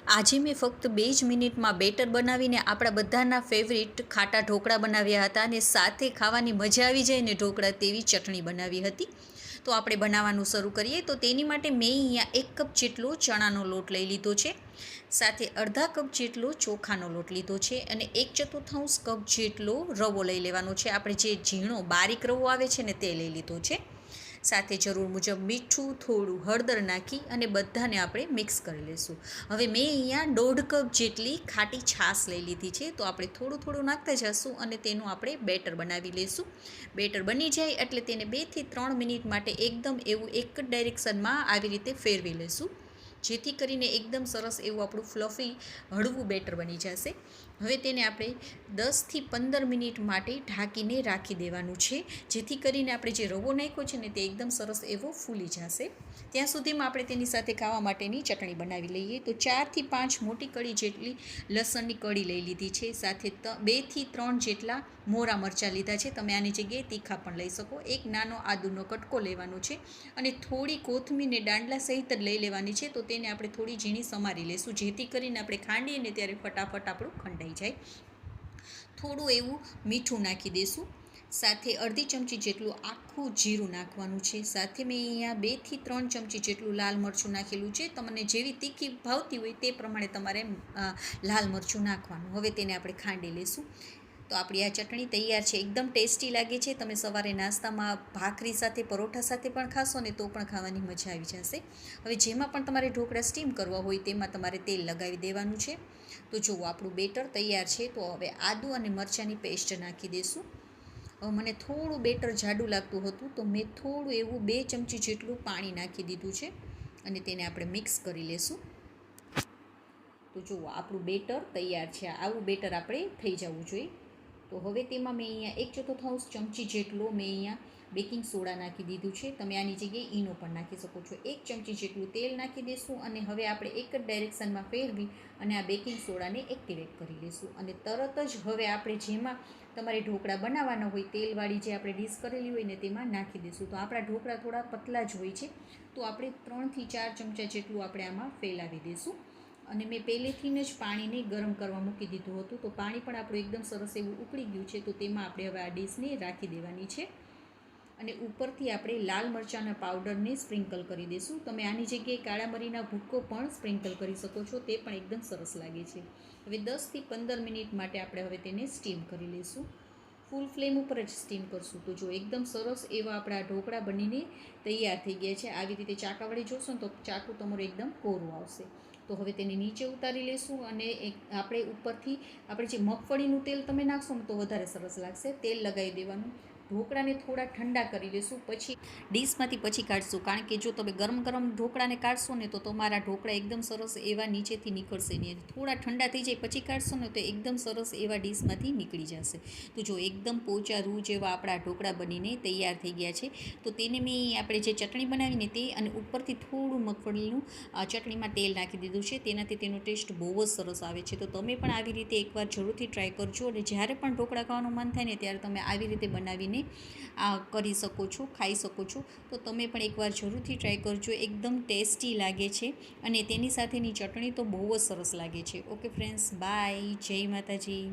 આજે મેં ફક્ત 2 જ મિનિટમાં બેટર બનાવીને આપણા બધાના ફેવરિટ ખાટા ઢોકળા બનાવ્યા હતા અને સાથે ખાવાની મજા આવી જાય ને ઢોકળા તેવી ચટણી બનાવી હતી. તો આપણે બનાવવાનું શરૂ કરીએ. તો તેની માટે મેં અહીંયા 1 કપ જેટલો ચણાનો લોટ લઈ લીધો છે, સાથે અડધા કપ જેટલો ચોખાનો લોટ લીધો છે અને 1/4 કપ જેટલો રવો લઈ લેવાનો છે. આપણે જે ઝીણો બારીક રવો આવે છે ને તે લઈ લીધો છે. સાથે જરૂર મુજબ મીઠું, થોડું હળદર નાખી અને બધાને આપણે મિક્સ કરી લઈશું. હવે મેં અહીંયા 1.5 કપ જેટલી ખાટી છાશ લઈ લીધી છે. તો આપણે થોડું થોડું નાખતા જઈશું અને તેનું આપણે બેટર બનાવી લઈશું. બેટર બની જાય એટલે તેને 2 થી 3 મિનિટ માટે એકદમ એવું એક જ ડાયરેક્શનમાં આવી રીતે ફેરવી લઈશું, જેથી કરીને એકદમ સરસ એવું આપણું ફ્લફી હળવું બેટર બની જશે. હવે તેને આપણે 10 થી 15 મિનિટ માટે ઢાંકીને રાખી દેવાનું છે, જેથી કરીને આપણે જે રવો નાખ્યો છે ને તે એકદમ સરસ એવો ફૂલી જશે. ત્યાં સુધીમાં આપણે તેની સાથે ખાવા માટેની ચટણી બનાવી લઈએ. તો 4 થી 5 મોટી કળી જેટલી લસણની કળી લઈ લીધી છે, સાથે 2 થી 3 જેટલા મોરા મરચાં લીધા છે. તમે આની જગ્યાએ તીખા પણ લઈ શકો. એક નાનો આદુનો કટકો લેવાનો છે અને થોડી કોથમીરને દાંડલા સહિત જ લઈ લેવાની છે. તો તેને આપણે થોડી ઝીણી સમારી લઈશું, જેથી કરીને આપણે ખાંડીએ ને ત્યારે ફટાફટ આપણું ખંડાઈ જાય. થોડું એવું મીઠું નાખી દઈશું, સાથે અડધી ચમચી જેટલું આખું જીરું નાખવાનું છે. સાથે મેં અહીંયા 2 થી 3 ચમચી જેટલું લાલ મરચું નાખેલું છે. તમને જેવી તીખી ભાવતી હોય તે પ્રમાણે તમારે લાલ મરચું નાખવાનું. હવે તેને આપણે ખાંડી લઈશું. તો આપણી આ ચટણી તૈયાર છે. એકદમ ટેસ્ટી લાગે છે. તમે સવારે નાસ્તામાં ભાખરી સાથે, પરોઠા સાથે પણ ખાશો ને તો પણ ખાવાની મજા આવી જશે. હવે જેમાં પણ તમારે ઢોકળા સ્ટીમ કરવા હોય તેમાં તમારે તેલ લગાવી દેવાનું છે. તો જુઓ આપણું બેટર તૈયાર છે. તો હવે આદુ અને મરચાંની પેસ્ટ નાખી દઈશું. હવે મને થોડું બેટર જાડું લાગતું હતું તો મેં થોડું એવું 2 ચમચી જેટલું પાણી નાખી દીધું છે અને તેને આપણે મિક્સ કરી લઈશું. તો જુઓ આપણું બેટર તૈયાર છે. આવું બેટર આપણે થઈ જવું જોઈએ. તો હવે તેમાં મેં અહીંયા 1/4 ચમચી જેટલો મેં અહીંયા બેકિંગ સોડા નાખી દીધું છે. તમે આની જગ્યાએ ઈનો પણ નાખી શકો છો. 1 ચમચી જેટલું તેલ નાખી દઈશું અને હવે આપણે એક જ ડાયરેક્શનમાં ફેરવી અને આ બેકિંગ સોડાને એક્ટિવેટ કરી લઈશું. અને તરત જ હવે આપણે જેમાં તમારે ઢોકળા બનાવવાના હોય તેલવાળી જે આપણે ડીશ કરેલી હોય ને તેમાં નાખી દઈશું. તો આપણા ઢોકળા થોડા પતલા જ હોય છે, તો આપણે 3 થી 4 ચમચા જેટલું આપણે આમાં ફેલાવી દઈશું. અને મેં પહેલેથી જ પાણીને ગરમ કરવા મૂકી દીધું હતું. તો પાણી પણ આપણું એકદમ સરસ એવું ઉકળી ગયું છે. તો તેમાં આપણે હવે આ ડીશને રાખી દેવાની છે અને ઉપરથી આપણે લાલ મરચાંના પાવડરને સ્પ્રિંકલ કરી દઈશું. તમે આની જગ્યાએ કાળા મરીના ભૂક્કો પણ સ્પ્રિંકલ કરી શકો છો, તે પણ એકદમ સરસ લાગે છે. હવે 10 થી 15 મિનિટ માટે આપણે હવે તેને સ્ટીમ કરી લઈશું. ફૂલ ફ્લેમ ઉપર જ સ્ટીમ કરશું. તો જો એકદમ સરસ એવા આપણા ઢોકળા બનીને તૈયાર થઈ ગયા છે. આવી રીતે ચાકા વડે જોશો ને તો ચાકુ તમારું એકદમ કોરું આવશે. તો હવે તેને નીચે ઉતારી લઈશું અને આપણે ઉપરથી આપણે જે મગફળીનું તેલ તમે નાખશો ને તો વધારે સરસ લાગશે. તેલ લગાવી દેવાનું. ઢોકળાને થોડા ઠંડા કરી લઈશું, પછી ડીશમાંથી પછી કાઢશું. કારણ કે જો તમે ગરમ ગરમ ઢોકળાને કાઢશો ને તો તમારા ઢોકળા એકદમ સરસ એવા નીચેથી નીકળશે નહીં. થોડા ઠંડા થઈ જાય પછી કાઢશો ને તો એકદમ સરસ એવા ડીશમાંથી નીકળી જશે. તો જો એકદમ પોચા રૂ જેવા આપણા ઢોકળા બનીને તૈયાર થઈ ગયા છે. તો તેને મેં આપણે જે ચટણી બનાવીને તે અને ઉપરથી થોડું મગફળીનું ચટણીમાં તેલ નાખી દીધું છે. તેનાથી તેનો ટેસ્ટ બહુ જ સરસ આવે છે. તો તમે પણ આવી રીતે એકવાર જરૂરથી ટ્રાય કરજો અને જ્યારે પણ ઢોકળા ખાવાનું મન થાય ને ત્યારે તમે આવી રીતે બનાવીને કરી શકો છો, ખાઈ શકો છો. તો તમે પણ એકવાર જરૂરથી ટ્રાય કરજો. એકદમ ટેસ્ટી લાગે છે અને તેની સાથેની ચટણી તો બહુ જ સરસ લાગે છે. Okay friends, bye. જય માતાજી.